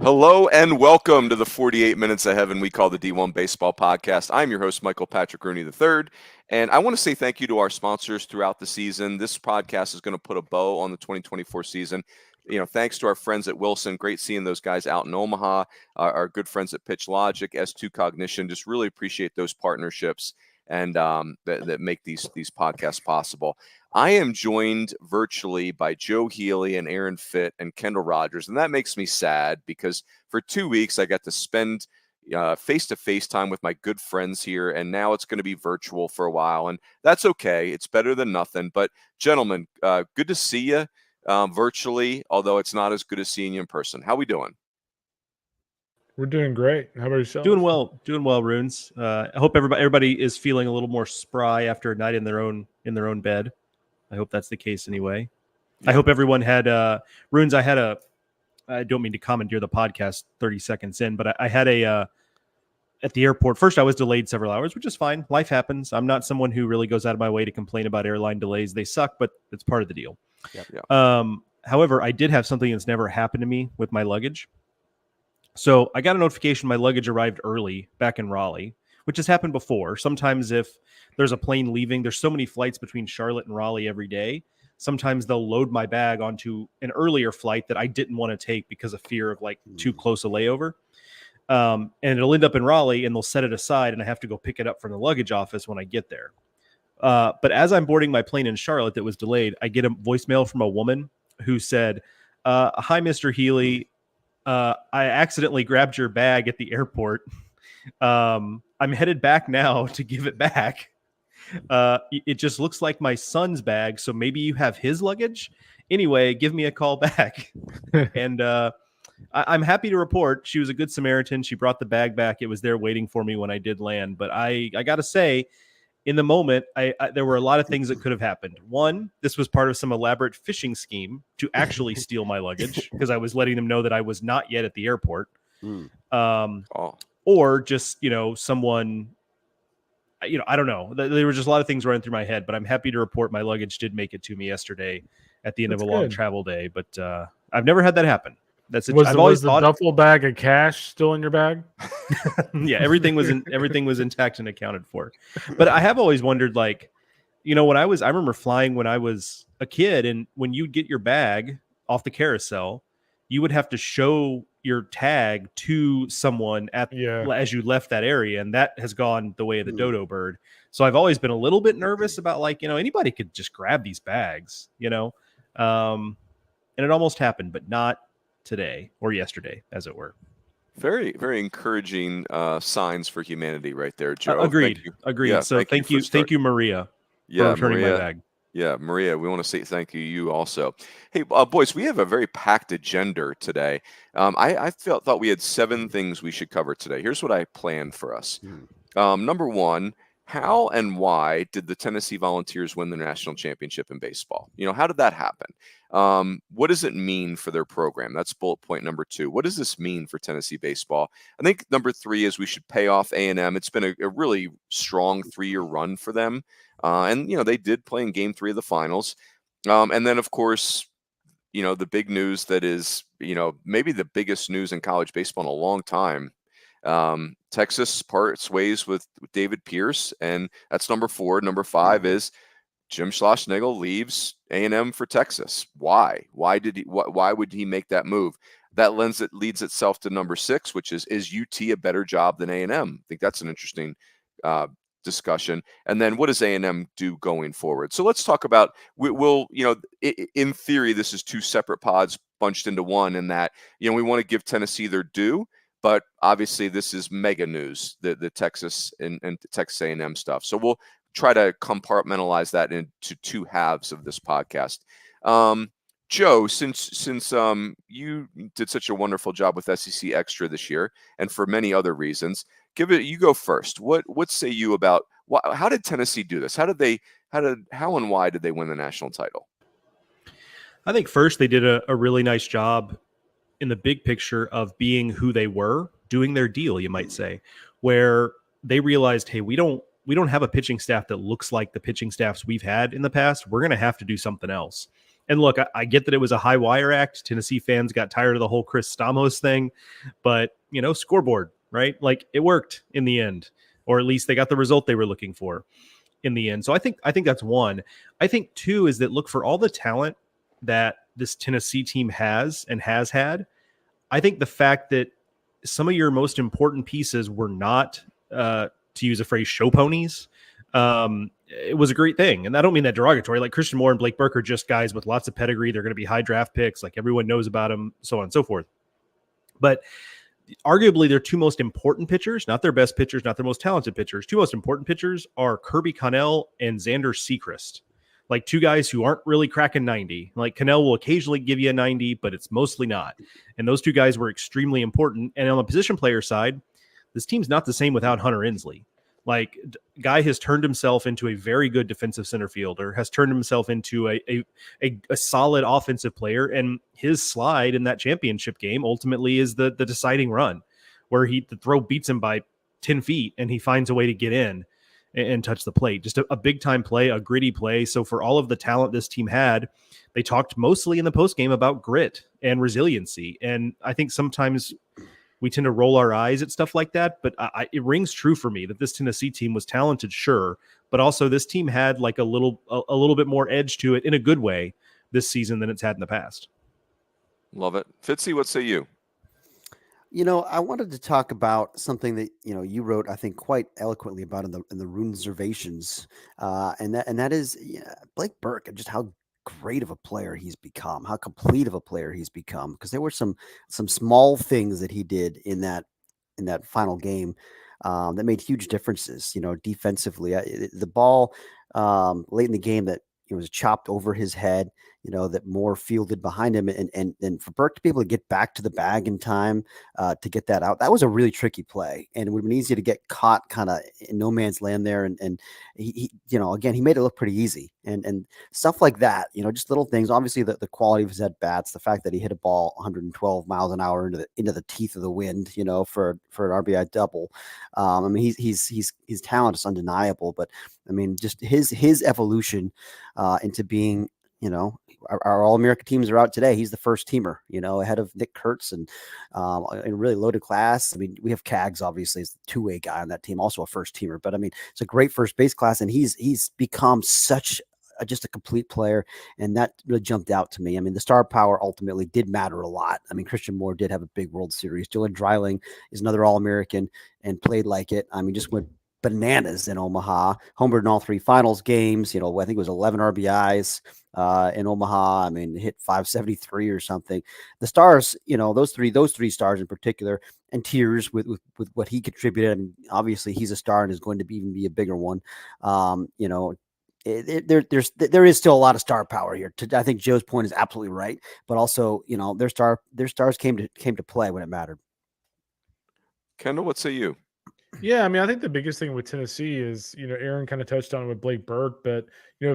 Hello and welcome to the 48 Minutes of Heaven we call the D1Baseball Podcast. I'm your host, Michael Patrick Rooney III, and I want to say thank you to our sponsors throughout the season. This podcast is going to put a bow on the 2024 season. Thanks to our friends at Wilson. Great seeing those guys out in Omaha. Our good friends at Pitch Logic, S2 Cognition. Just really appreciate those partnerships and that make these podcasts possible. I am joined virtually by Joe Healy and Aaron Fitt and Kendall Rogers, and that makes me sad because for 2 weeks I got to spend face-to-face time with my good friends here, and now it's going to be virtual for a while, and that's okay. It's better than nothing. But gentlemen, good to see you virtually, although it's not as good as seeing you in person. How we doing? We're doing great. How about yourself? Doing well, Runes. I hope everybody is feeling a little more spry after a night in their own bed. I hope that's the case anyway. Yeah. I hope everyone had Runes. I don't mean to commandeer the podcast 30 seconds in, but I had at the airport. First, I was delayed several hours, which is fine. Life happens. I'm not someone who really goes out of my way to complain about airline delays. They suck, but it's part of the deal. Yeah. However, I did have something that's never happened to me with my luggage. So I got a notification my luggage arrived early back in Raleigh, which has happened before. Sometimes if there's a plane leaving, there's so many flights between Charlotte and Raleigh every day. Sometimes they'll load my bag onto an earlier flight that I didn't want to take because of fear of too close a layover. And it'll end up in Raleigh and they'll set it aside and I have to go pick it up from the luggage office when I get there. But as I'm boarding my plane in Charlotte that was delayed, I get a voicemail from a woman who said, "Hi, Mr. Healy. I accidentally grabbed your bag at the airport. I'm headed back now to give it back. It just looks like my son's bag, so maybe you have his luggage. Anyway, give me a call back." And I'm happy to report she was a good Samaritan. She brought the bag back. It was there waiting for me when I did land. But I got to say, in the moment, there were a lot of things that could have happened. One, this was part of some elaborate phishing scheme to actually steal my luggage because I was letting them know that I was not yet at the airport. Or just, someone, I don't know. There were just a lot of things running through my head, but I'm happy to report my luggage did make it to me yesterday at the end of a long travel day. But I've never had that happen. Was the duffel bag of cash still in your bag? Yeah, everything was intact and accounted for. But I have always wondered, I remember flying when I was a kid, and when you'd get your bag off the carousel, you would have to show your tag to someone as you left that area, and that has gone the way of the dodo bird. So I've always been a little bit nervous about anybody could just grab these bags, and it almost happened, but not today or yesterday, as it were. Very, very encouraging signs for humanity right there, Joe. Agreed. Yeah, so thank you, Maria, for returning my bag. Yeah, Maria, we want to say thank you also. Hey, boys, we have a very packed agenda today. I thought we had 7 things we should cover today. Here's what I planned for us. Number 1, how and why did the Tennessee Volunteers win the national championship in baseball? How did that happen? What does it mean for their program? That's bullet point number 2. What does this mean for Tennessee baseball? I think number 3 is we should pay off A&M. It's been a really strong 3-year run for them. And they did play in game 3 of the finals. And then, of course, the big news that is, maybe the biggest news in college baseball in a long time. Texas parts ways with David Pierce, and that's number 4. Number 5 is Jim Schlossnagle leaves A&M for Texas. Why? Why would he make that move? That leads itself to number 6, which is UT a better job than A&M? I think that's an interesting discussion. And then what does A&M do going forward? So let's talk about, in theory, this is 2 separate pods bunched into one, in that, we want to give Tennessee their due. But obviously, this is mega news, the Texas and Texas A&M stuff. So we'll try to compartmentalize that into 2 halves of this podcast. Joe, since you did such a wonderful job with SEC Extra this year, and for many other reasons, you go first. What say you about how did Tennessee do this? How and why did they win the national title? I think first they did a really nice job in the big picture of being who they were, doing their deal, you might say, where they realized, hey, we don't have a pitching staff that looks like the pitching staffs we've had in the past. We're going to have to do something else. And look, I get that it was a high wire act. Tennessee fans got tired of the whole Chris Stamos thing, but scoreboard, right? Like it worked in the end, or at least they got the result they were looking for in the end. So I think that's one. I think two is that look, for all the talent that this Tennessee team has and has had, I think the fact that some of your most important pieces were not, to use a phrase, show ponies, it was a great thing. And I don't mean that derogatory. Like Christian Moore and Blake Burke are just guys with lots of pedigree. They're going to be high draft picks. Like everyone knows about them, so on and so forth. But arguably their two most important pitchers, not their best pitchers, not their most talented pitchers, two most important pitchers are Kirby Connell and Xander Sechrist. Like two guys who aren't really cracking 90. Like Cannell will occasionally give you a 90, but it's mostly not. And those two guys were extremely important. And on the position player side, this team's not the same without Hunter Inslee. Like guy has turned himself into a very good defensive center fielder, has turned himself into a solid offensive player. And his slide in that championship game ultimately is the deciding run where the throw beats him by 10 feet and he finds a way to get in and touch the plate. Just a big time play, a gritty play. So for all of the talent this team had, they talked mostly in the postgame about grit and resiliency. And I think sometimes we tend to roll our eyes at stuff like that, but it rings true for me that this Tennessee team was talented, sure, but also this team had like a little bit more edge to it in a good way this season than it's had in the past. Love it. Fitzy, what say you? I wanted to talk about something that you wrote, I think, quite eloquently about in the Rune Observations, and that is Blake Burke and just how great of a player he's become, how complete of a player he's become. Because there were some small things that he did in that final game that made huge differences. Defensively, the ball late in the game that was chopped over his head. That Moore fielded behind him, and for Burke to be able to get back to the bag in time to get that out, that was a really tricky play, and it would have been easy to get caught kind of in no man's land there. And he again, he made it look pretty ety, and stuff like that. Just little things. Obviously, the quality of his at bats, the fact that he hit a ball 112 miles an hour into the teeth of the wind, for an RBI double. I mean, his talent is undeniable, but I mean, just his evolution into being, our All-America teams are out today. He's the first teamer, ahead of Nick Kurtz and in a really loaded class. I mean, we have Cags, obviously, as the two-way guy on that team, also a first teamer. But I mean, it's a great first base class, and he's become such just a complete player, and that really jumped out to me. I mean, the star power ultimately did matter a lot. I mean, Christian Moore did have a big World Series. Dylan Dreiling is another All-American and played like it. I mean, just went bananas in Omaha, homered in all three finals games. I think it was 11 RBIs in Omaha. I mean, hit 573 or something. The stars, those three stars in particular, and tears with what he contributed. I mean, obviously he's a star and is going to even be a bigger one. There is still a lot of star power here. I think Joe's point is absolutely right, but also, their stars came to play when it mattered. Kendall, what say you? Yeah, I mean, I think the biggest thing with Tennessee is, Aaron kind of touched on it with Blake Burke, but,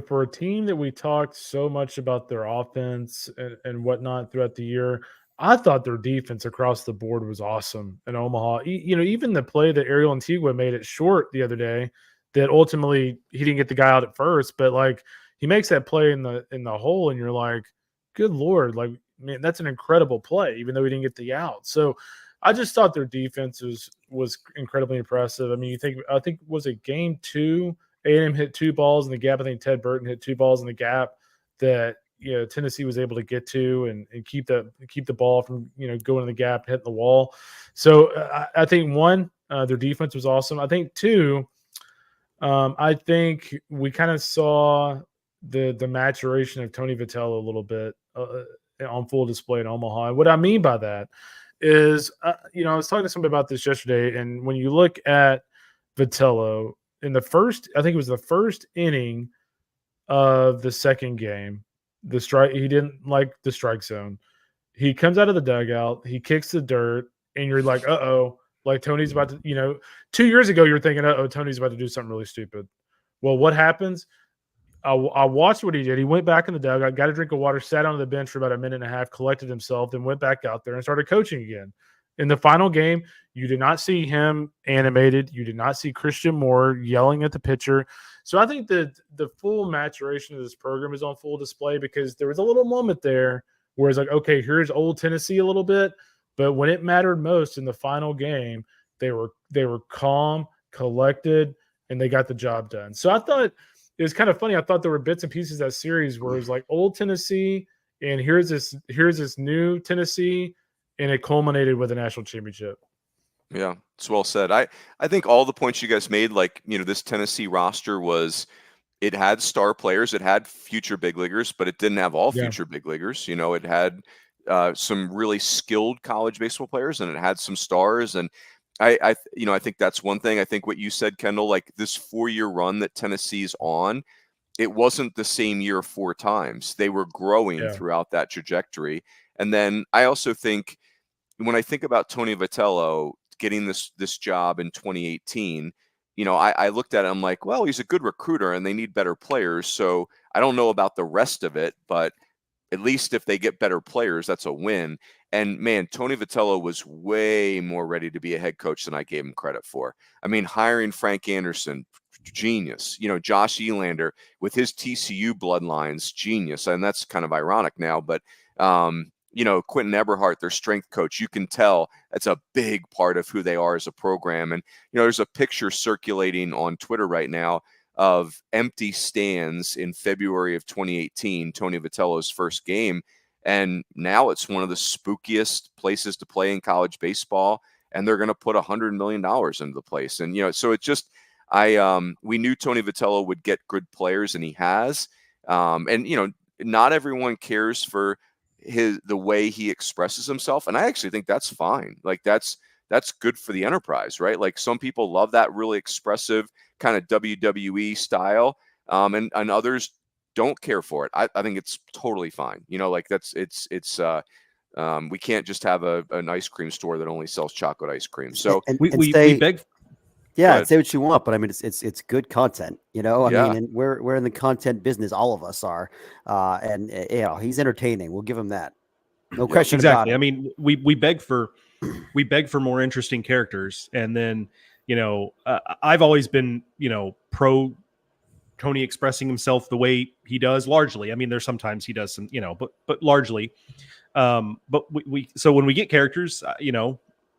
for a team that we talked so much about their offense and whatnot throughout the year, I thought their defense across the board was awesome in Omaha. Even the play that Ariel Antigua made it short the other day, that ultimately he didn't get the guy out at first, but like he makes that play in the hole, and you're like, good Lord, like, man, that's an incredible play, even though he didn't get the out. So I just thought their defense was incredibly impressive. I mean, I think was it game 2, A&M hit 2 balls in the gap. I think Ted Burton hit 2 balls in the gap that Tennessee was able to get to and keep the ball from going in the gap and hitting the wall. So I think one, their defense was awesome. I think two, I think we kind of saw the maturation of Tony Vitello a little bit on full display in Omaha. And what I mean by that is, I was talking to somebody about this yesterday, and when you look at Vitello in I think it was the first inning of the second game, he didn't like the strike zone. He comes out of the dugout, he kicks the dirt, and you're like, uh-oh, like Tony's about to, 2 years ago, you're thinking, uh-oh, Tony's about to do something really stupid. Well, what happens? I watched what he did. He went back in the dugout, got a drink of water, sat on the bench for about a minute and a half, collected himself, then went back out there and started coaching again. In the final game, you did not see him animated. You did not see Christian Moore yelling at the pitcher. So I think that the full maturation of this program is on full display, because there was a little moment there where it's like, okay, here's old Tennessee a little bit, but when it mattered most in the final game, they were calm, collected, and they got the job done. So I thought it was kind of funny. I thought there were bits and pieces of that series where it was like old Tennessee, and here's this new Tennessee, and it culminated with a national championship. Yeah, it's well said. I think all the points you guys made, like, this Tennessee roster it had star players, it had future big leaguers, but it didn't have all future big leaguers. It had some really skilled college baseball players, and it had some stars. And I think that's one thing. I think what you said, Kendall, like this 4-year run that Tennessee's on, it wasn't the same year 4 times. They were growing throughout that trajectory. And then I also think, when I think about Tony Vitello getting this job in 2018, I looked at it, I'm like, well, he's a good recruiter and they need better players. So I don't know about the rest of it, but at least if they get better players, that's a win. And man, Tony Vitello was way more ready to be a head coach than I gave him credit for. I mean, hiring Frank Anderson, genius. Josh Elander with his TCU bloodlines, genius. And that's kind of ironic now, but Quentin Eberhardt, their strength coach, you can tell that's a big part of who they are as a program. And, there's a picture circulating on Twitter right now of empty stands in February of 2018, Tony Vitello's first game. And now it's one of the spookiest places to play in college baseball. And they're going to put $100 million into the place. And, so it just, we knew Tony Vitello would get good players, and he has. And, not everyone cares for the way he expresses himself, and I actually think that's fine. Like that's good for the enterprise, right? Like some people love that really expressive kind of WWE style, and others don't care for it. I think it's totally fine. Like we can't just have an ice cream store that only sells chocolate ice cream. So we beg. Yeah, say what you want, but I mean, it's good content, I Yeah. mean, and we're in the content business, all of us are, and he's entertaining. We'll give him that, no question about Exactly. it. I mean, we beg for more interesting characters, and then I've always been pro Tony expressing himself the way he does. Largely, I mean, there's sometimes he does some, but largely, but so when we get characters,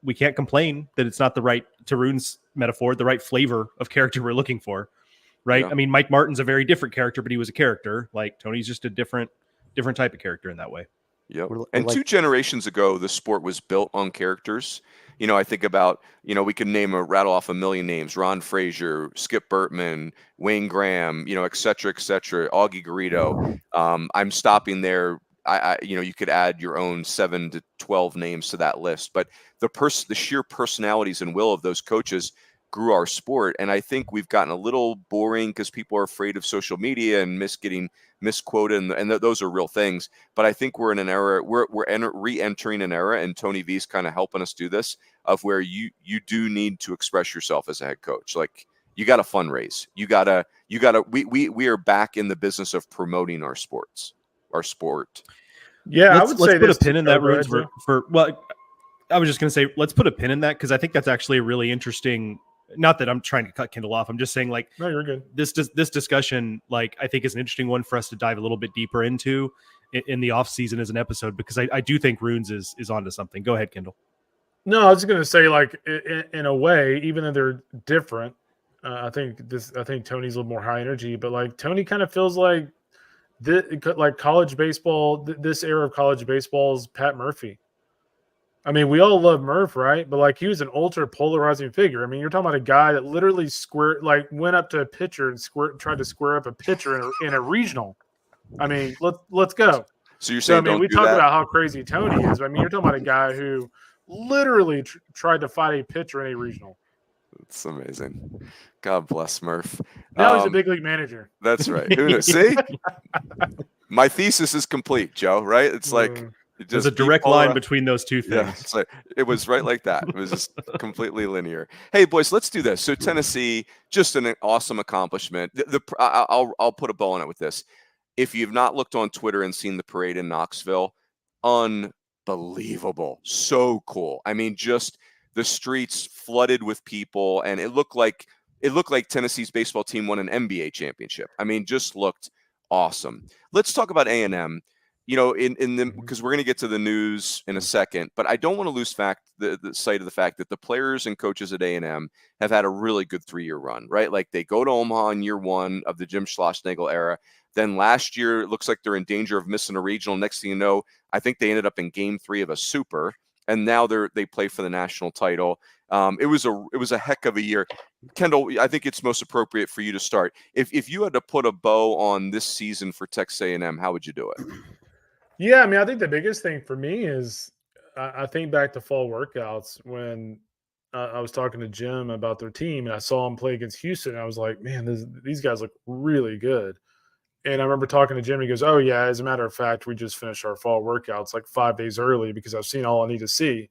we can't complain that it's not the right, to Rune's metaphor, the right flavor of character we're looking for, right? Yeah. I mean, Mike Martin's a very different character, but he was a character. Like Tony's just a different type of character in that way. Yep. And 2 generations ago, the sport was built on characters. I think about, we can rattle off a million names: Ron Frazier, Skip Bertman, Wayne Graham, et cetera, Augie Garrido. I'm stopping there. You could add your own 7 to 12 names to that list, but the sheer personalities and will of those coaches grew our sport. And I think we've gotten a little boring because people are afraid of social media and getting misquoted, and those are real things. But I think we're in an era, we're re-entering an era, and Tony V's kind of helping us do this, of where you do need to express yourself as a head coach. Like you got to fundraise. We are back in the business of promoting our sport. Yeah, let's put a pin in that, Runes, well, I was just going to say, let's put a pin in that, because I think that's actually a really interesting. Not that I'm trying to cut Kendall off. I'm just saying, like, no, you're good. This discussion, like, I think is an interesting one for us to dive a little bit deeper into in the off season as an episode, because I do think Runes is onto something. Go ahead, Kendall. No, I was going to say, like, in a way, even though they're different, I think Tony's a little more high energy, but like Tony kind of feels like college baseball. This era of college baseball is Pat Murphy. I mean, we all love Murph, right? But like, he was an ultra polarizing figure. I mean, you're talking about a guy that literally went up to a pitcher and tried to square up a pitcher in a regional. I mean, let's go. So you're saying, we talk about how crazy Tony is. I mean, you're talking about a guy who literally tried to fight a pitcher in a regional. It's amazing. God bless Murph. Now he's a big league manager. That's right. Who knows? See, my thesis is complete, Joe. Right? It's like. There's a direct line between those two things. Yeah, it's like, it was right like that. It was just completely linear. Hey, boys, let's do this. So Tennessee, just an awesome accomplishment. I'll put a bow on it with this. If you've not looked on Twitter and seen the parade in Knoxville, unbelievable. So cool. I mean, just the streets flooded with people, and it looked like Tennessee's baseball team won an NBA championship. I mean, just looked awesome. Let's talk about A&M. Because we're going to get to the news in a second, but I don't want to lose the sight of the fact that the players and coaches at A&M have had a really good 3-year run, right? Like they go to Omaha in year 1 of the Jim Schlossnagle era. Then last year, it looks like they're in danger of missing a regional. Next thing you know, I think they ended up in game 3 of a super, and now they play for the national title. It was a heck of a year. Kendall, I think it's most appropriate for you to start. If you had to put a bow on this season for Texas A&M, how would you do it? Yeah, I mean, I think the biggest thing for me is I think back to fall workouts when I was talking to Jim about their team, and I saw them play against Houston. And I was like, man, these guys look really good. And I remember talking to Jim. He goes, "Oh yeah, as a matter of fact, we just finished our fall workouts like 5 days early because I've seen all I need to see."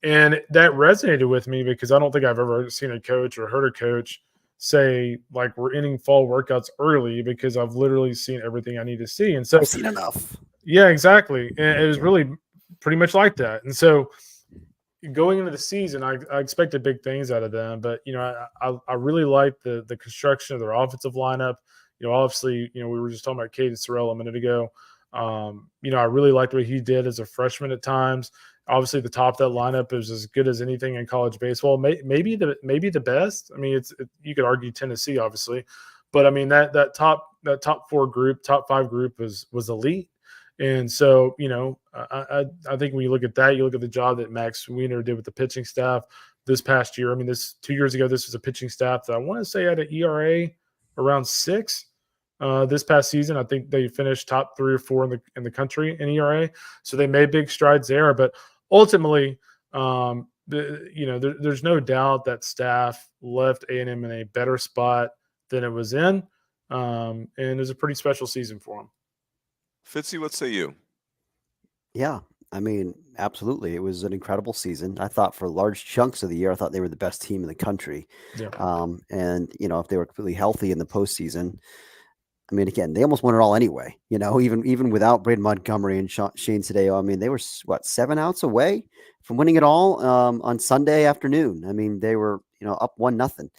And that resonated with me because I don't think I've ever seen a coach or heard a coach say like we're ending fall workouts early because I've literally seen everything I need to see. And so I've seen enough. Yeah, exactly. And it was really pretty much like that. And so going into the season, I expected big things out of them, but I really liked the construction of their offensive lineup. Obviously, we were just talking about Caden Sorrell a minute ago. I really liked what he did as a freshman at times. Obviously, the top of that lineup is as good as anything in college baseball. Maybe the best. I mean, you could argue Tennessee, obviously, but I mean that top 4 group, top 5 group was elite. And so, I think when you look at that, you look at the job that Max Wiener did with the pitching staff this past year. I mean, 2 years ago, this was a pitching staff that I want to say had an ERA around 6. This past season, I think they finished top 3 or 4 in the country in ERA. So they made big strides there. But ultimately, there's no doubt that staff left A&M in a better spot than it was in, and it was a pretty special season for them. Fitzy, what say you? Yeah, I mean, absolutely. It was an incredible season. I thought for large chunks of the year, I thought they were the best team in the country. Yeah. And if they were completely healthy in the postseason, I mean, again, they almost won it all anyway. Even without Braden Montgomery and Shane Sadeo, I mean, they were 7 outs away from winning it all on Sunday afternoon. I mean, they were up 1-0.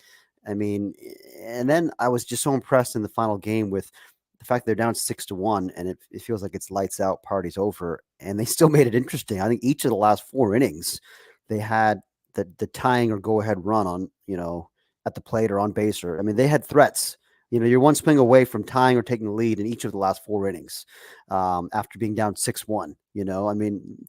I mean, and then I was just so impressed in the final game with the fact they're down 6-1, and it feels like it's lights out, party's over, and they still made it interesting. I think each of the last 4 innings, they had the tying or go ahead run on at the plate or on base, or I mean, they had threats. You're one swing away from tying or taking the lead in each of the last 4 innings after being down 6-1. I mean,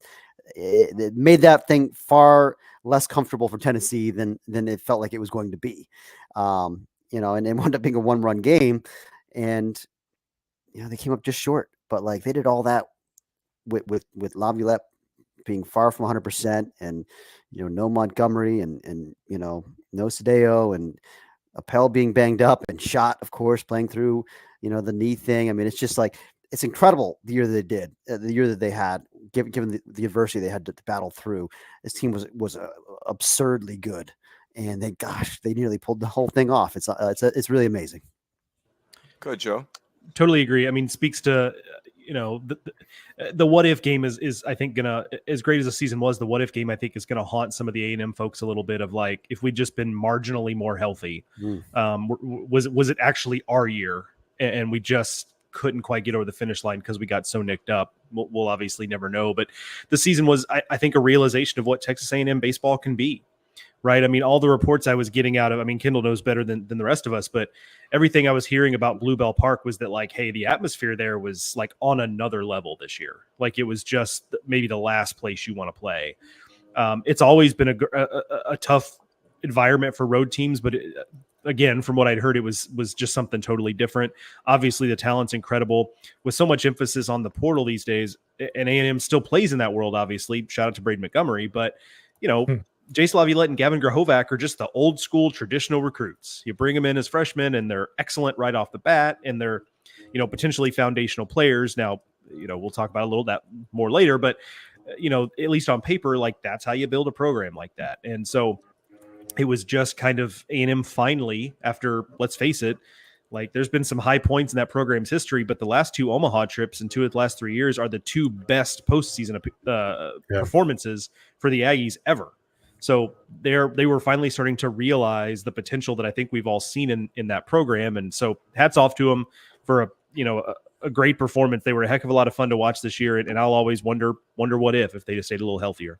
it made that thing far less comfortable for Tennessee than it felt like it was going to be. And it wound up being a 1-run game, and they came up just short. But like they did all that with Laviolette being far from 100%, and no Montgomery, and no Sadeo, and Appel being banged up, and Shot, of course, playing through the knee thing. I mean, it's just like it's incredible the year that they did, the year that they had, given the adversity they had to battle through. This team was absurdly good, and they nearly pulled the whole thing off. It's really amazing. Good, Joe. Totally agree. I mean, speaks to the what if game is I think gonna, as great as the season was, the what if game I think is gonna haunt some of the A&M folks a little bit of like, if we'd just been marginally more healthy, was it actually our year and we just couldn't quite get over the finish line because we got so nicked up? We'll obviously never know, but the season was I think a realization of what Texas A&M baseball can be. Right. I mean, all the reports I was getting out of, I mean, Kendall knows better than the rest of us, but everything I was hearing about Bluebell Park was that like, hey, the atmosphere there was like on another level this year. Like it was just maybe the last place you want to play. It's always been a tough environment for road teams, but again, from what I'd heard, it was just something totally different. Obviously, the talent's incredible with so much emphasis on the portal these days, and A&M still plays in that world. Obviously, shout out to Braden Montgomery, but Jace Laviolette and Gavin Grahovac are just the old school traditional recruits. You bring them in as freshmen and they're excellent right off the bat, and they're, potentially foundational players. Now, we'll talk about a little that more later, but at least on paper, like that's how you build a program like that. And so it was just kind of A&M finally, after, let's face it, Like there's been some high points in that program's history, but the last 2 Omaha trips and 2 of the last 3 years are the 2 best postseason performances for the Aggies ever. So they were finally starting to realize the potential that I think we've all seen in that program. And so hats off to them for a great performance. They were a heck of a lot of fun to watch this year. And I'll always wonder what if they just stayed a little healthier.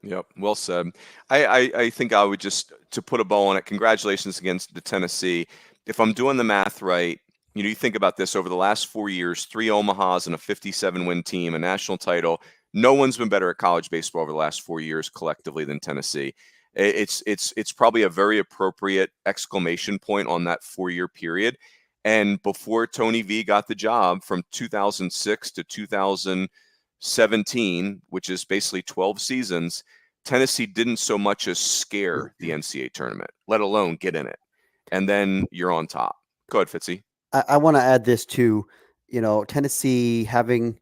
Yep, well said. I think I would just, to put a bow on it, congratulations against the Tennessee. If I'm doing the math right, you think about this over the last 4 years, 3 Omahas and a 57-win team, a national title. No one's been better at college baseball over the last 4 years collectively than Tennessee. It's probably a very appropriate exclamation point on that 4-year period. And before Tony V got the job from 2006 to 2017, which is basically 12 seasons, Tennessee didn't so much as scare the NCAA tournament, let alone get in it. And then you're on top. Go ahead, Fitzy. I want to add this too. Tennessee having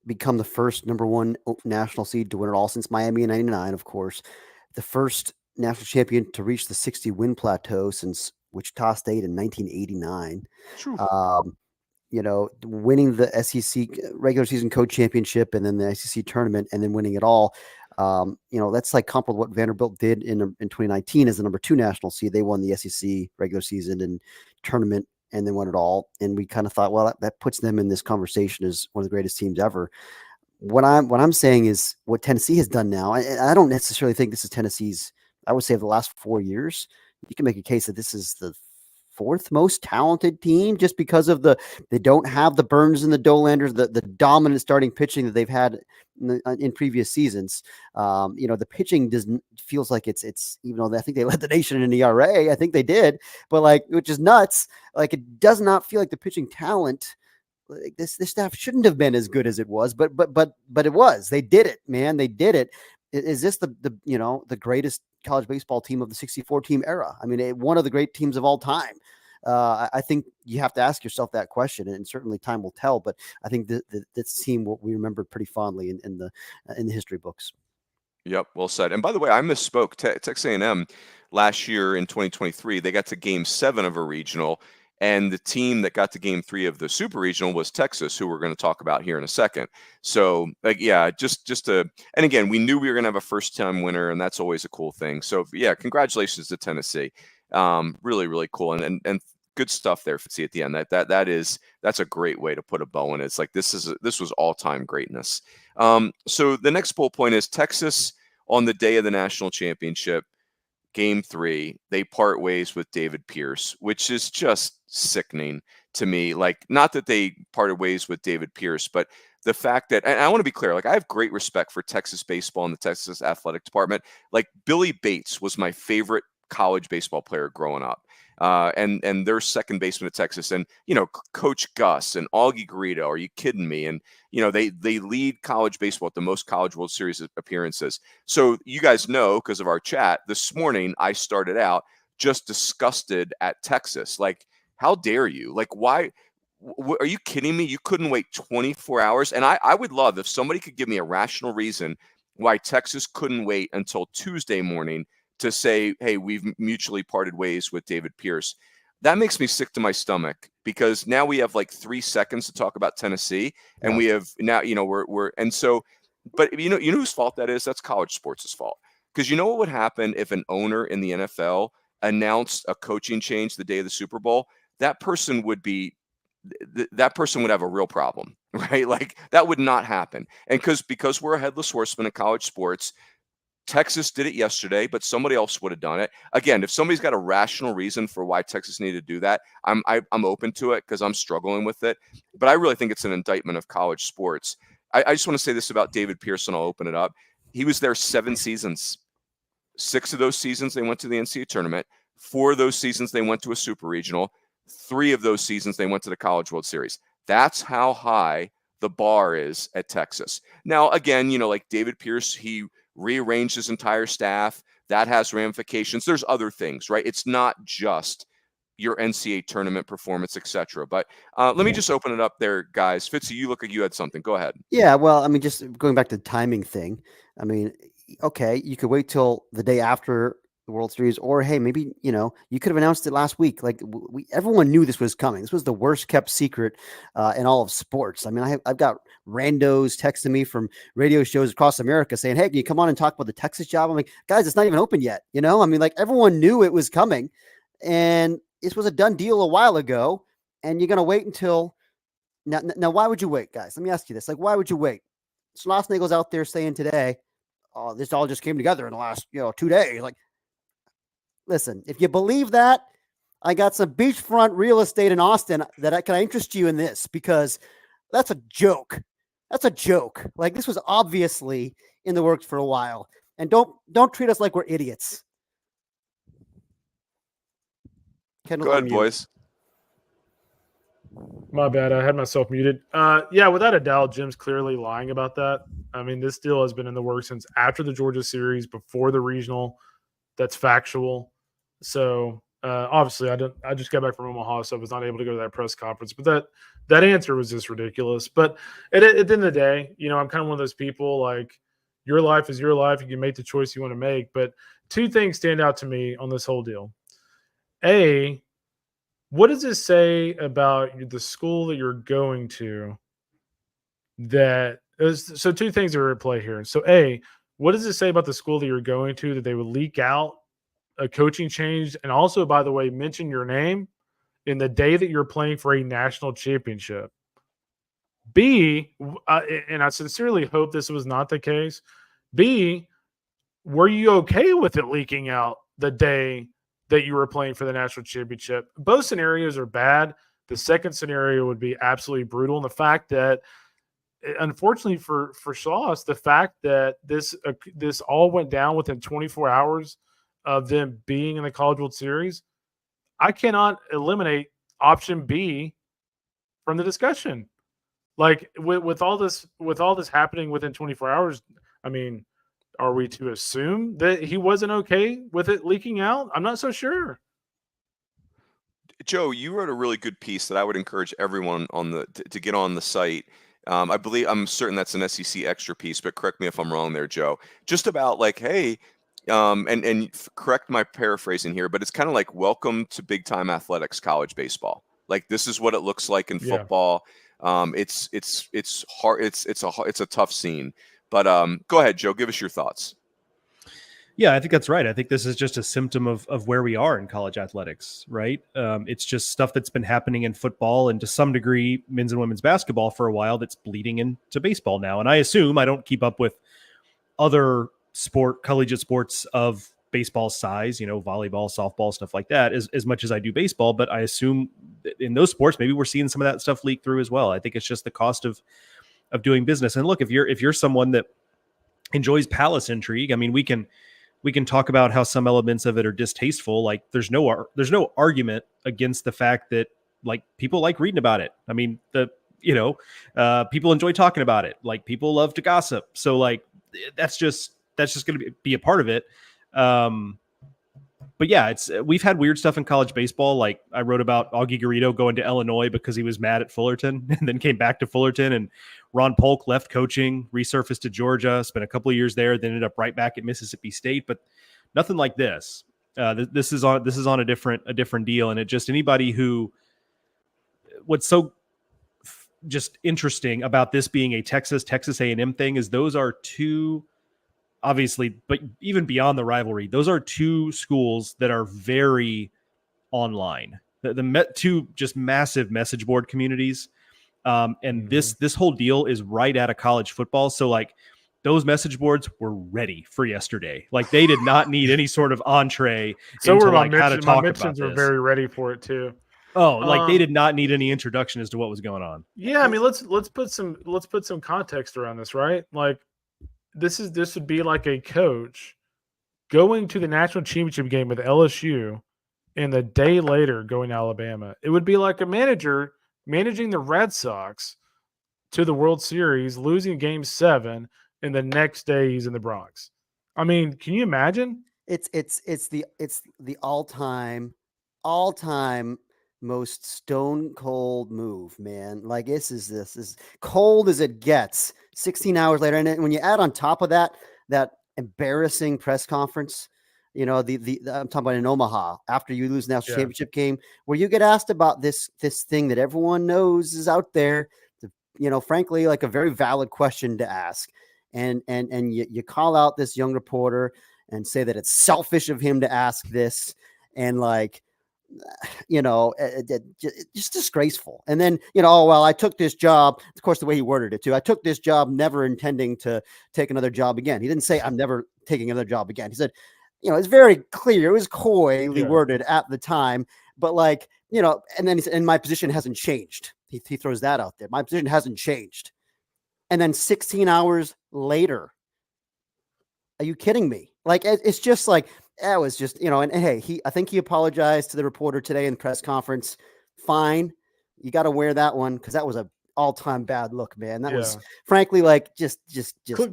become the first number 1 national seed to win it all since Miami in '99, of course, the first national champion to reach the 60-win plateau since Wichita State in 1989. Winning the SEC regular season coach championship and then the SEC tournament and then winning it all. That's like comparable to what Vanderbilt did in 2019 as the number 2 national seed. They won the SEC regular season and tournament and then won it all. And we kind of thought, well, that puts them in this conversation as one of the greatest teams ever. What I'm saying is what Tennessee has done now. I don't necessarily think this is Tennessee's. I would say of the last 4 years, you can make a case that this is the 4th most talented team just because of they don't have the Burns and the Dolanders, the dominant starting pitching that they've had in previous seasons. The pitching feels like it's even though I think they led the nation in ERA, I think they did, but which is nuts. Like it does not feel like the pitching talent. Like this staff shouldn't have been as good as it was, but it was. They did it, man. They did it. Is this the greatest college baseball team of the 64-team era? I mean, one of the great teams of all time. I think you have to ask yourself that question, and certainly time will tell. But I think this team will be remembered pretty fondly in the history books. Yep, well said. And by the way, I misspoke. Texas A&M last year in 2023, they got to Game 7 of a regional. And the team that got to Game 3 of the Super Regional was Texas, who we're going to talk about here in a second. So, and again, we knew we were going to have a first-time winner, and that's always a cool thing. So, yeah, congratulations to Tennessee. Really, really cool, and good stuff there, Fitzy, at the end. That's a great way to put a bow in it. It's like this was all-time greatness. So the next bullet point is Texas on the day of the national championship. Game 3, they part ways with David Pierce, which is just sickening to me. Like, not that they parted ways with David Pierce, but the fact that, and I want to be clear, like I have great respect for Texas baseball and the Texas athletic department. Like Billy Bates was my favorite college baseball player growing up. And their second baseman at Texas, and Coach Gus and Augie Garrido. Are you kidding me? And they lead college baseball at the most College World Series appearances. So you guys know, because of our chat this morning, I started out just disgusted at Texas. Like, how dare you? Like, why? Are you kidding me? You couldn't wait 24 hours. And I would love if somebody could give me a rational reason why Texas couldn't wait until Tuesday morning to say, hey, we've mutually parted ways with David Pierce. That makes me sick to my stomach, because now we have like 3 seconds to talk about Tennessee, and we have now, but whose fault that is? That's college sports' fault. Because you know what would happen if an owner in the NFL announced a coaching change the day of the Super Bowl? That person would have a real problem, right? Like that would not happen. And because we're a headless horseman in college sports, Texas did it yesterday, but somebody else would have done it. Again, if somebody's got a rational reason for why Texas needed to do that, I'm open to it, because I'm struggling with it. But I really think it's an indictment of college sports. I just want to say this about David Pierce, and I'll open it up. He was there 7 seasons. 6 of those seasons they went to the NCAA tournament. 4 of those seasons they went to a super regional. 3 of those seasons they went to the College World Series. That's how high the bar is at Texas. Now, again, like David Pierce, he rearranged his entire staff. That has ramifications. There's other things, right? It's not just your NCAA tournament performance, etc. But let me just open it up there, guys. Fitzy, you look like you had something. Go ahead. Yeah, well, I mean, just going back to the timing thing. I mean, okay, you could wait till the day after the World Series, or hey, maybe you could have announced it last week. Like everyone knew this was coming. This was the worst kept secret in all of sports. I mean, I've got randos texting me from radio shows across America saying, "Hey, can you come on and talk about the Texas job?" I'm like, guys, it's not even open yet. I mean, like everyone knew it was coming, and this was a done deal a while ago. And you're gonna wait until now. Why would you wait, guys? Let me ask you this: like, why would you wait? Schlossnagle's out there saying today, "Oh, this all just came together in the last 2 days." Like, listen, if you believe that, I got some beachfront real estate in Austin that can I interest you in this, because that's a joke. That's a joke. Like, this was obviously in the works for a while, and don't treat us like we're idiots. Kendall, go ahead, boys. My bad. I had myself muted. Yeah, without a doubt, Jim's clearly lying about that. I mean, this deal has been in the works since after the Georgia series, before the regional. That's factual. So obviously, I just got back from Omaha, so I was not able to go to that press conference. But that answer was just ridiculous. But at the end of the day, I'm kind of one of those people, like, your life is your life. You can make the choice you want to make. But two things stand out to me on this whole deal. A, what does this say about the school that you're going to? So two things are at play here. So A, what does it say about the school that you're going to that they would leak out a coaching change, and also, by the way, mention your name in the day that you're playing for a national championship? B, and I sincerely hope this was not the case. B, were you okay with it leaking out the day that you were playing for the national championship? Both scenarios are bad. The second scenario would be absolutely brutal. And the fact that, unfortunately for Schloss, the fact that this all went down within 24 hours of them being in the College World Series, I cannot eliminate option B from the discussion. Like, with all this happening within 24 hours, I mean, are we to assume that he wasn't okay with it leaking out? I'm not so sure. Joe, you wrote a really good piece that I would encourage everyone to get on the site. I'm certain that's an SEC extra piece, but correct me if I'm wrong there, Joe. Just about like, hey, and correct my paraphrasing here, but it's kind of like, welcome to big time athletics, college baseball. Like, this is what it looks like in football. It's hard. It's a tough scene. But go ahead, Joe. Give us your thoughts. Yeah, I think that's right. I think this is just a symptom of where we are in college athletics, right? It's just stuff that's been happening in football and to some degree men's and women's basketball for a while that's bleeding into baseball now. And I assume, I don't keep up with other collegiate sports of baseball size, volleyball, softball, stuff like that, as much as I do baseball. But I assume in those sports, maybe we're seeing some of that stuff leak through as well. I think it's just the cost of doing business. And look, if you're someone that enjoys palace intrigue, I mean, we can talk about how some elements of it are distasteful. Like, there's no argument against the fact that, like, people like reading about it. I mean, people enjoy talking about it. Like, people love to gossip. So, like, that's just going to be a part of it. But yeah, we've had weird stuff in college baseball. Like, I wrote about Augie Garrido going to Illinois because he was mad at Fullerton and then came back to Fullerton, and Ron Polk left coaching, resurfaced to Georgia, spent a couple of years there, then ended up right back at Mississippi State. But nothing like this. This is on a different deal. And it just, anybody what's so just interesting about this being a Texas A&M thing is those are two, obviously, but even beyond the rivalry, those are two schools that are very online. The two just massive message board communities. And this whole deal is right out of college football. So, like, those message boards were ready for yesterday. Like, they did not need any sort of entree. So into, were like, how to talk my mentions about were this. very ready for it too. Oh, like, they did not need any introduction as to what was going on. Yeah, I mean, let's put some context around this, right? Like, this would be like a coach going to the national championship game with LSU and the day later going to Alabama. It would be like a manager managing the Red Sox to the World Series, losing Game 7, and the next day he's in the Bronx. I mean, can you imagine? It's the all-time most stone cold move, man. Like, this is cold as it gets. 16 hours later, and when you add on top of that embarrassing press conference You know, the I'm talking about in Omaha after you lose the national Yeah. championship game, where you get asked about this thing that everyone knows is out there. You know, frankly, like a very valid question to ask, and you call out this young reporter and say that it's selfish of him to ask this, and like, you know, just disgraceful. And then, you know, oh, well, I took this job. Of course, the way he worded it too. I took this job never intending to take another job again. He didn't say I'm never taking another job again. He said, you know, it's very clear. It was coyly worded at the time, but like, you know, and then he said, and my position hasn't changed. He throws that out there. My position hasn't changed. And then 16 hours later, are you kidding me? Like, it's just like, that was just, you know, and hey, I think he apologized to the reporter today in the press conference. Fine. You got to wear that one, because that was a all-time bad look, man. That was frankly like just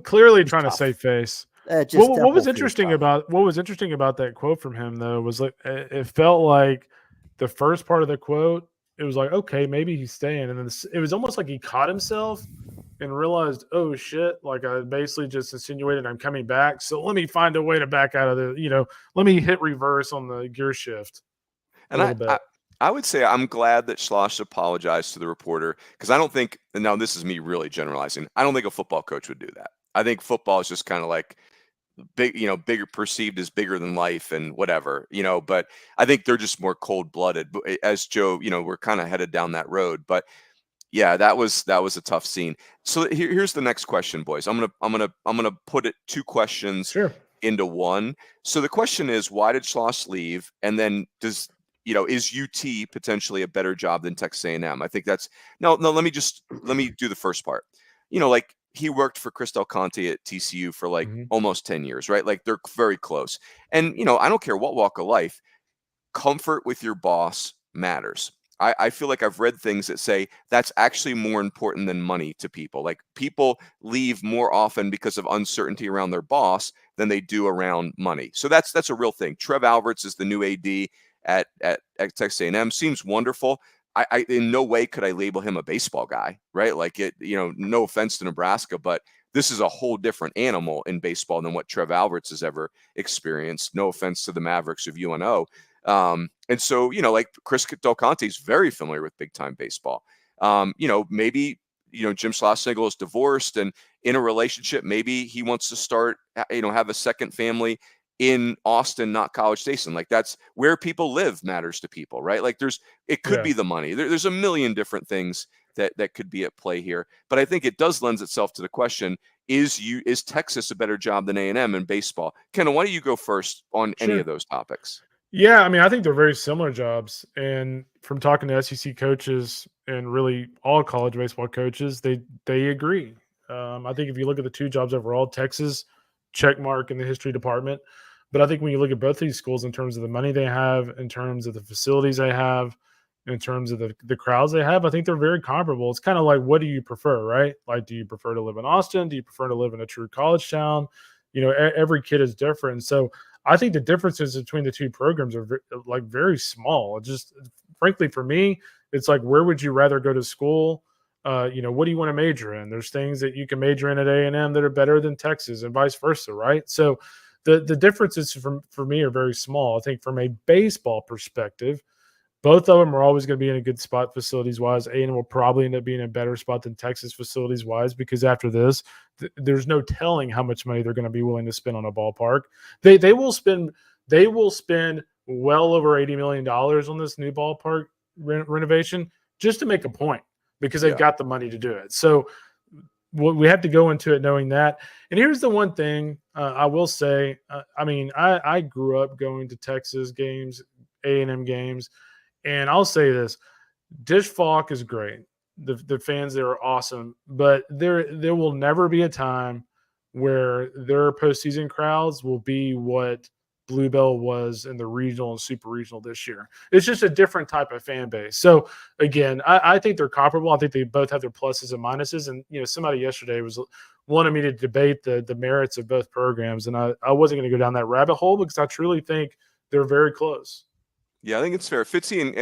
clearly trying tough. To save face. What was interesting about that quote from him though was like it felt like the first part of the quote, it was like, okay, maybe he's staying, and then it was almost like he caught himself and realized, oh shit, like I basically just insinuated I'm coming back, so let me find a way to back out of the, you know, let me hit reverse on the gear shift. And I would say I'm glad that Schloss apologized to the reporter, because I don't think, and now this is me really generalizing, I don't think a football coach would do that. I think football is just kind of like big, you know, bigger, perceived as bigger than life and whatever, you know, but I think they're just more cold-blooded. As Joe, you know, we're kind of headed down that road, but yeah, that was a tough scene. So here's the next question, boys. I'm gonna put it two questions into one. So the question is, why did Schloss leave? And then is UT potentially a better job than Texas A&M? I think that's no. Let me do the first part. You know, like, he worked for Chris Del Conte at TCU for like almost 10 years, right? Like, they're very close. And, you know, I don't care what walk of life, comfort with your boss matters. I feel like I've read things that say that's actually more important than money to people. Like, people leave more often because of uncertainty around their boss than they do around money. So that's a real thing. Trev Alberts is the new AD at Texas A&M. Seems wonderful. I in no way could I label him a baseball guy, right? Like, it, you know, no offense to Nebraska, but this is a whole different animal in baseball than what Trev Alberts has ever experienced. No offense to the Mavericks of UNO. And so, you know, like, Chris Del Conte is very familiar with big time baseball. You know, maybe, you know, Jim Schlossnagle is divorced and in a relationship. Maybe he wants to start, you know, have a second family in Austin, not College Station. Like, that's where people live matters to people, right? Like, it could be the money. There's a million different things that could be at play here. But I think it does lends itself to the question, is Texas a better job than A&M in baseball? Kendall, why don't you go first on any of those topics? Yeah, I mean, I think they're very similar jobs. And from talking to SEC coaches and really all college baseball coaches, they agree. I think if you look at the two jobs overall, Texas, check mark in the history department. But I think when you look at both these schools in terms of the money they have, in terms of the facilities they have, in terms of the crowds they have, I think they're very comparable. It's kind of like, what do you prefer, right? Like, do you prefer to live in Austin? Do you prefer to live in a true college town? You know, every kid is different. So I think the differences between the two programs are very small. Just frankly, for me, it's like, where would you rather go to school? You know, what do you want to major in? There's things that you can major in at A&M that are better than Texas and vice versa, right? So the differences for me are very small. I think from a baseball perspective, both of them are always going to be in a good spot facilities-wise. A&M will probably end up being in a better spot than Texas facilities-wise, because after this, there's no telling how much money they're going to be willing to spend on a ballpark. They will spend well over $80 million on this new ballpark renovation just to make a point, because they've got the money to do it. So we have to go into it knowing that. And here's the one thing I will say. I mean, I grew up going to Texas games, A&M games. And I'll say this, Dish Falk is great. The fans there are awesome, but there will never be a time where their postseason crowds will be what Bluebell was in the regional and super regional this year. It's just a different type of fan base. So again, I think they're comparable. I think they both have their pluses and minuses. And, you know, somebody yesterday wanted me to debate the merits of both programs. And I wasn't going to go down that rabbit hole, because I truly think they're very close. Yeah, I think it's fair. Fitzy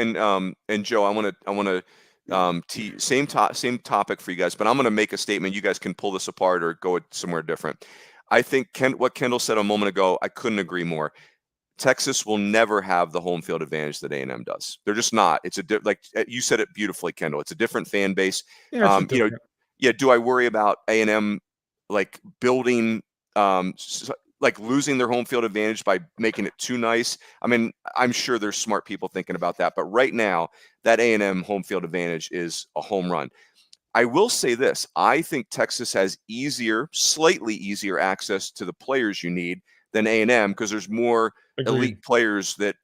and Joe, I want to same topic for you guys, but I'm going to make a statement. You guys can pull this apart or go somewhere different. I think what Kendall said a moment ago, I couldn't agree more. Texas will never have the home field advantage that A&M does. They're just not. It's like you said it beautifully, Kendall. It's a different fan base. Yeah, Do I worry about A&M like building, like losing their home field advantage by making it too nice? I mean, I'm sure there's smart people thinking about that, but right now that A&M home field advantage is a home run. I will say this. I think Texas has slightly easier access to the players you need than A&M because there's more elite players that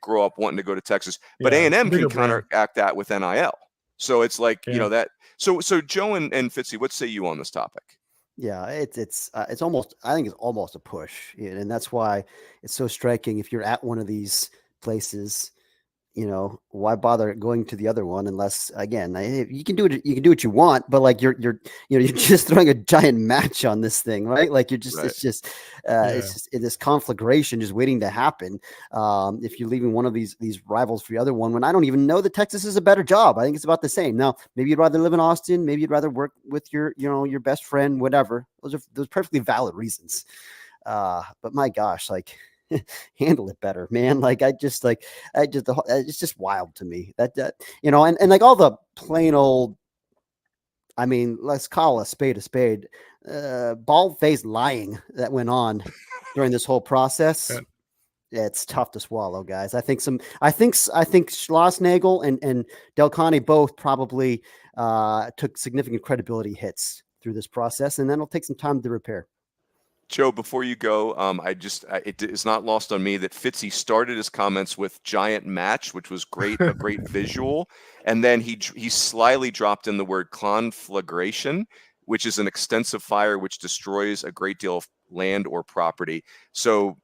grow up wanting to go to Texas. But A&M can counteract that with NIL. So it's like, that. So Joe and Fitzy, what say you on this topic? Yeah, it's almost, I think it's almost a push. And that's why it's so striking. If you're at one of these places, why bother going to the other one unless, again, you can do it. You can do what you want, but like you're just throwing a giant match on this thing, right? Like it's just this conflagration just waiting to happen. If you're leaving one of these rivals for the other one, when I don't even know that Texas is a better job, I think it's about the same. Now, maybe you'd rather live in Austin, maybe you'd rather work with your best friend, whatever. Those are perfectly valid reasons. But my gosh, like. Handle it better, man. Like it's just wild to me that and like all the plain old, I mean, let's call a spade, bald-faced lying that went on during this whole process. Yeah. It's tough to swallow, guys. I think Schlossnagle and Del Conte both probably took significant credibility hits through this process, and then it'll take some time to repair. Joe, before you go, it is not lost on me that Fitzy started his comments with giant match, which was great, a great visual. And then he slyly dropped in the word conflagration, which is an extensive fire which destroys a great deal of land or property. So,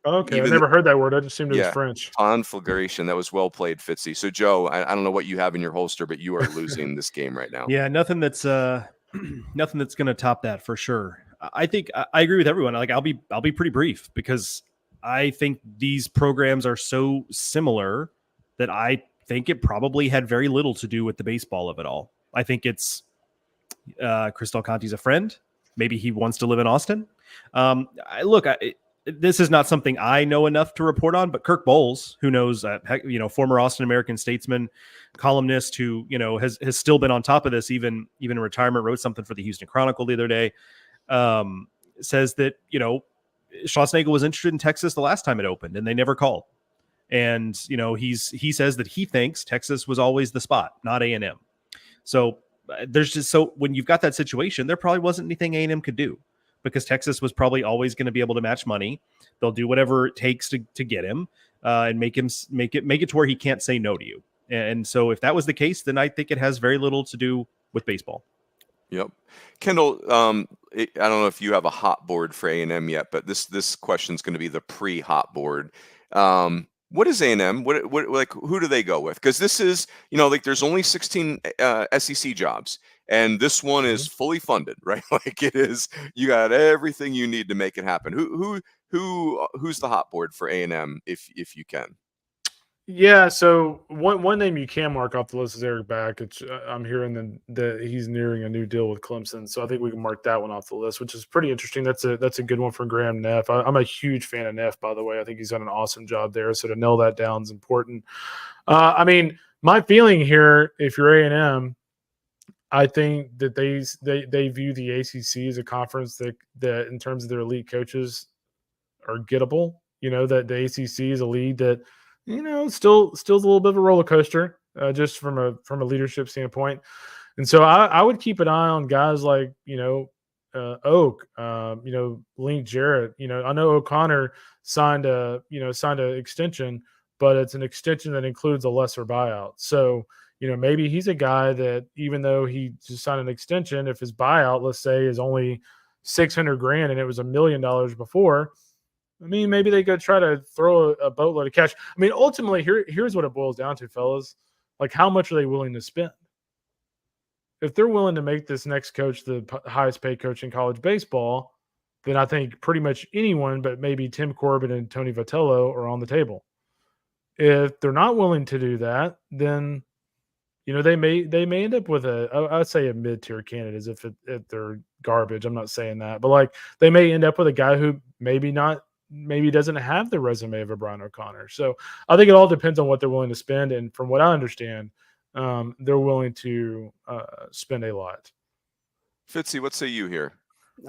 okay, I never heard that word. I just assumed it was French. Conflagration. That was well played, Fitzy. So, Joe, I don't know what you have in your holster, but you are losing this game right now. Yeah, nothing that's going to top that for sure. I think I agree with everyone. Like I'll be pretty brief because I think these programs are so similar that I think it probably had very little to do with the baseball of it all. I think it's Chris Del Conte's a friend. Maybe he wants to live in Austin. This is not something I know enough to report on, but Kirk Bowles, who knows, former Austin American statesman, columnist who, has still been on top of this, even in retirement, wrote something for the Houston Chronicle the other day. Says that, Schlossnagle was interested in Texas the last time it opened and they never called. And, he says that he thinks Texas was always the spot, not A&M. So when you've got that situation, there probably wasn't anything A&M could do because Texas was probably always going to be able to match money. They'll do whatever it takes to get him and make it to where he can't say no to you. And so if that was the case, then I think it has very little to do with baseball. Yep. Kendall, I don't know if you have a hot board for A&M yet, but this question is going to be the pre-hot board. What is A&M? What who do they go with? Because this is, there's only 16 SEC jobs, and this one is fully funded, right? Like it is, you got everything you need to make it happen. Who's the hot board for A&M if you can? Yeah, so one name you can mark off the list is Eric Back. I'm hearing that he's nearing a new deal with Clemson, so I think we can mark that one off the list, which is pretty interesting. That's a good one for Graham Neff. I'm a huge fan of Neff, by the way. I think he's done an awesome job there, so to nail that down is important. I mean, my feeling here, if you're A&M, I think that they view the ACC as a conference that in terms of their elite coaches are gettable. That the ACC is a league that still a little bit of a roller coaster, just from a leadership standpoint. And so I would keep an eye on guys like, Oak, Link Jarrett. I know O'Connor signed an extension, but it's an extension that includes a lesser buyout. So, maybe he's a guy that even though he just signed an extension, if his buyout, let's say, is only $600,000 and it was $1 million before, I mean, maybe they could try to throw a boatload of cash. I mean, ultimately, here's what it boils down to, fellas. Like, how much are they willing to spend? If they're willing to make this next coach the highest paid coach in college baseball, then I think pretty much anyone but maybe Tim Corbin and Tony Vitello are on the table. If they're not willing to do that, then they may end up with I'd say a mid-tier candidate as if they're garbage. I'm not saying that, but like they may end up with a guy who maybe not maybe doesn't have the resume of a Brian O'Connor. So I think it all depends on what they're willing to spend. And from what I understand, they're willing to spend a lot. Fitzy, what say you here?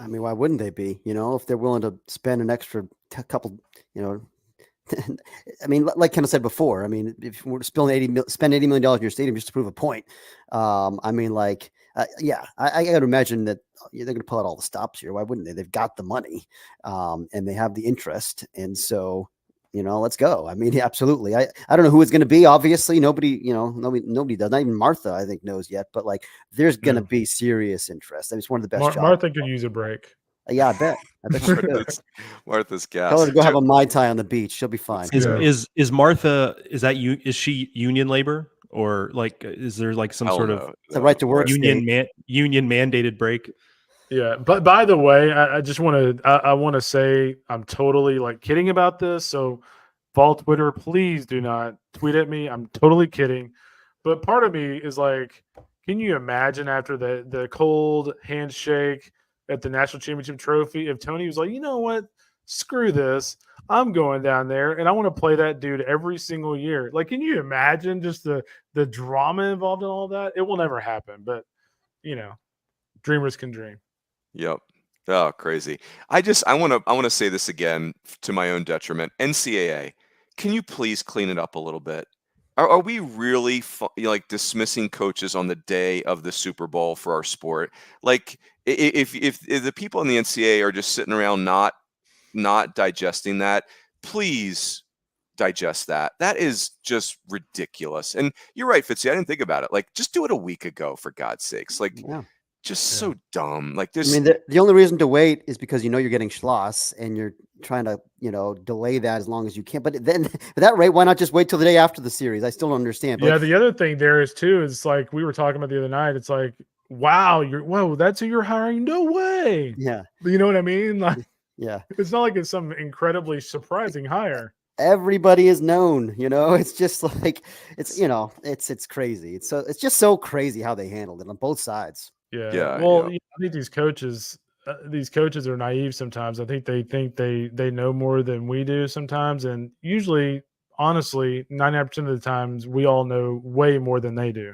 I mean, why wouldn't they be? If they're willing to spend an extra couple, I mean, like Kendall said before, I mean, if we're spend $80 million in your stadium just to prove a point, I mean, like, yeah, I got to imagine that they're going to pull out all the stops here. Why wouldn't they? They've got the money, and they have the interest, and so let's go. I mean, yeah, absolutely. I don't know who it's going to be. Obviously, nobody does. Not even Martha, I think, knows yet. But like, there's going to be serious interest. I mean, it's one of the best jobs. Martha could use a break. Yeah, I bet she could. Martha's gas. Tell her to go have a Mai Tai on the beach. She'll be fine. Is Martha? Is she union labor, or like is there like some sort of the right to work union mandated break? Yeah, but by the way, I just want to I want to say I'm totally like kidding about this. So, Vol Twitter, please do not tweet at me. I'm totally kidding. But part of me is like, can you imagine after the cold handshake at the national championship trophy, if Tony was like, you know what, screw this, I'm going down there and I want to play that dude every single year. Like, can you imagine just the drama involved in all that? It will never happen, but dreamers can dream. Yep. Oh, crazy. I want to say this again to my own detriment. NCAA, can you please clean it up a little bit? Are we really like dismissing coaches on the day of the Super Bowl for our sport? Like, if the people in the NCAA are just sitting around not digesting that, please digest that. That is just ridiculous. And you're right, Fitzy. I didn't think about it. Like, just do it a week ago, for God's sakes. Like, so dumb. Like this. I mean, the only reason to wait is because you're getting Schloss and you're trying to delay that as long as you can. But then at that rate, why not just wait till the day after the series? I still don't understand. But the other thing there is too is like we were talking about the other night. It's like, wow, that's who you're hiring? No way. Yeah, you know what I mean? Like, yeah, it's not like it's some incredibly surprising hire. Everybody is known. It's just like it's crazy. It's just so crazy how they handled it on both sides. Yeah. Well, I think these coaches are naive sometimes. I think they know more than we do sometimes, and usually, honestly, 99% of the times, we all know way more than they do.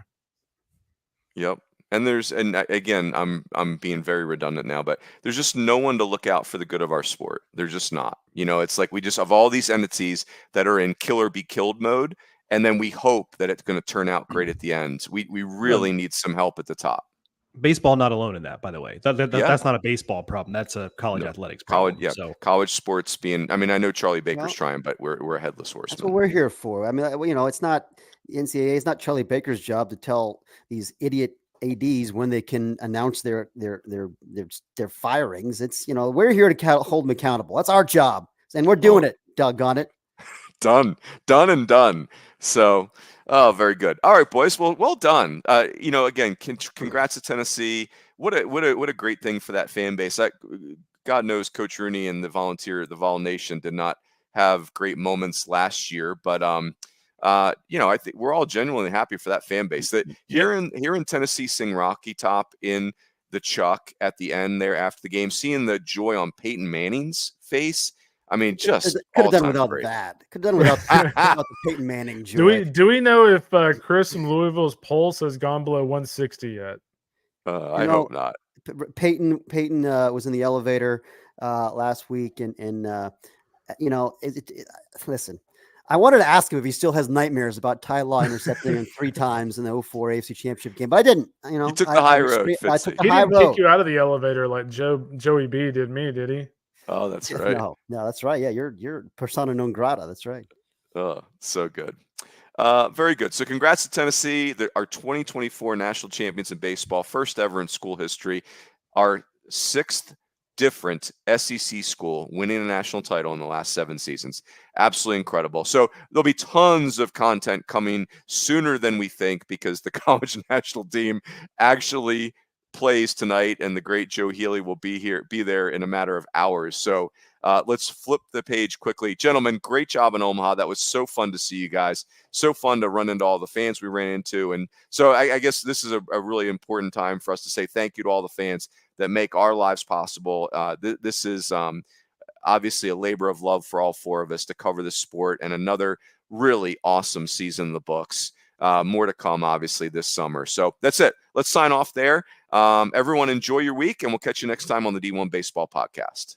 Yep. And again, I'm being very redundant now, but there's just no one to look out for the good of our sport. There's just not. It's like we just have all these entities that are in kill or be killed mode, and then we hope that it's going to turn out great at the end. We really need some help at the top. Baseball not alone in that, by the way. That's not a baseball problem. That's a college athletics problem. College sports being. I mean, I know Charlie Baker's trying, but we're a headless horseman. That's what we're here for. I mean, it's not NCAA. It's not Charlie Baker's job to tell these idiot ADs when they can announce their firings. It's we're here to hold them accountable. That's our job, and we're doing it. Doggone it. Done and done. So. Oh, very good. All right, boys. Well done. Again, congrats to Tennessee. What a great thing for that fan base. God knows Coach Rooney and the Vol Nation did not have great moments last year, but I think we're all genuinely happy for that fan base. That here in Tennessee, sing Rocky Top in the Chuck at the end there after the game, seeing the joy on Peyton Manning's face. I mean, just could have done without that. Could have done without the Peyton Manning joy. Do we know if Chris from Louisville's pulse has gone below 160 yet? I hope not. Peyton was in the elevator last week, and listen. I wanted to ask him if he still has nightmares about Ty Law intercepting him 3 times in the 2004 AFC Championship game, but I didn't. You took the high road. I took the he high didn't road. kick you out of the elevator like Joey B did me, did he? Oh, that's right. No, that's right. Yeah, you're persona non grata. That's right. Oh, so good. Very good. So congrats to Tennessee, our 2024 national champions in baseball, first ever in school history, our 6th different SEC school winning a national title in the last 7 seasons. Absolutely incredible. So there'll be tons of content coming sooner than we think because the college national team actually plays tonight, and the great Joe Healy will be there in a matter of hours. So let's flip the page quickly. Gentlemen, great job in Omaha. That was so fun to see you guys. So fun to run into all the fans we ran into. And so I guess this is a really important time for us to say thank you to all the fans that make our lives possible. This is obviously a labor of love for all four of us to cover this sport, and another really awesome season in the books. More to come, obviously, this summer. So that's it. Let's sign off there. Everyone enjoy your week, and we'll catch you next time on the D1 Baseball Podcast.